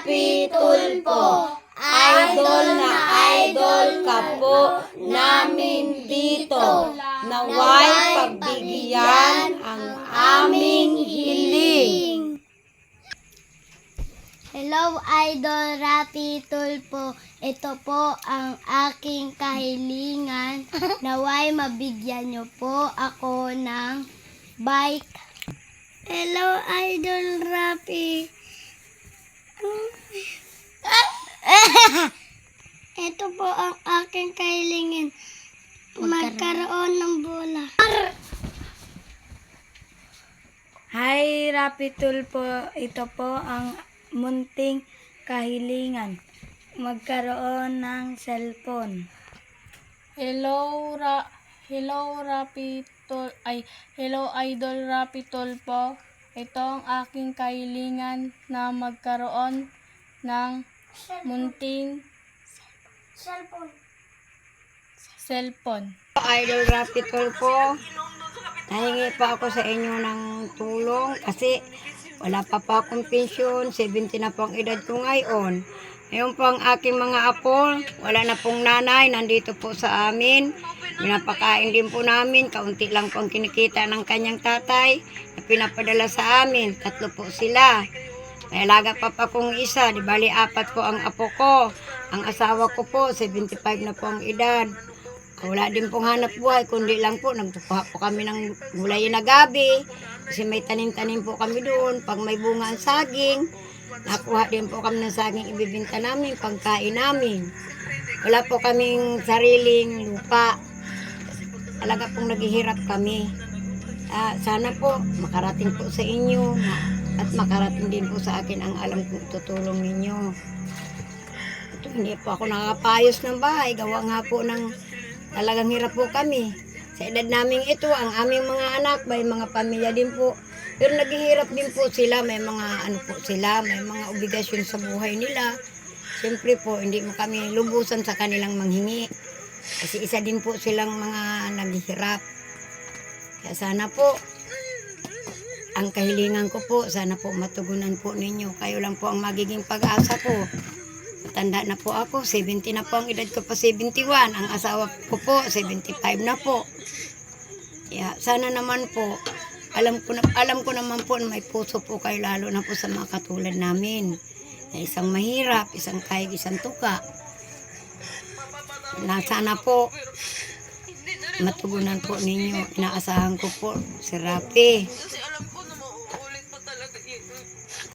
Rapi Tulfo. Idol na idol ka po namin dito. Naway pagbigyan ang aming hiling. Hello, Idol Rapi Tulfo. Ito po ang aking kahilingan. Naway mabigyan niyo po ako ng bike. Hello, Idol Rapi. Ito po ang aking kahilingan. Magkaroon ng bola. Hi, Rapi Tulfo. Ito po ang munting kahilingan. Magkaroon ng cellphone. Hello, Idol Rapi Tulfo. Ito ang aking kahilingan na magkaroon ng munting cellphone. Idol Rapi Tulfo, nahingi pa ako sa inyo ng tulong kasi wala pa akong pensyon, 70 na po ang edad ko ngayon. Ngayon po ang aking mga apo, wala na pong nanay, nandito po sa amin. Pinapakain din po namin, kaunti lang po ang kinikita ng kanyang tatay na pinapadala sa amin. 3 po sila. May alaga pa kong isa, di bali 4 po ang apo ko. Ang asawa ko po, 75 na po ang edad. Wala din pong hanap buhay, kundi lang po, nagkukuha po kami ng gulay na gabi. Kasi may tanim-tanim po kami doon. Pag may bunga ang saging, nakuha din po kami ng saging, ibibinta namin, pagkain namin. Wala po kaming sariling lupa. Talaga pong naghihirap kami. Sana po makarating po sa inyo at makarating din po sa akin ang alam kong tutulong ninyo. Ito, hindi po ako nakapayos ng bahay. Gawa nga po ng talagang hirap po kami. Sa edad namin ito, ang aming mga anak, may mga pamilya din po. Pero naghihirap din po sila, may mga may mga obligasyon sa buhay nila. Siyempre po, hindi mo kami lubusan sa kanilang manghingi. Kasi isa din po silang mga naghihirap. Kaya sana po, ang kahilingan ko po, sana po matugunan po ninyo. Kayo lang po ang magiging pag-asa ko. Matanda na po ako, 70 na po ang edad ko pa, 71. Ang asawa ko po, 75 na po. Kaya sana naman po, alam ko naman po na may puso po kayo, lalo na po sa mga katulad namin. Na isang mahirap, isang kahig, isang tuka. Na sana po, matugunan po ninyo. Inaasahan ko po si Rapi.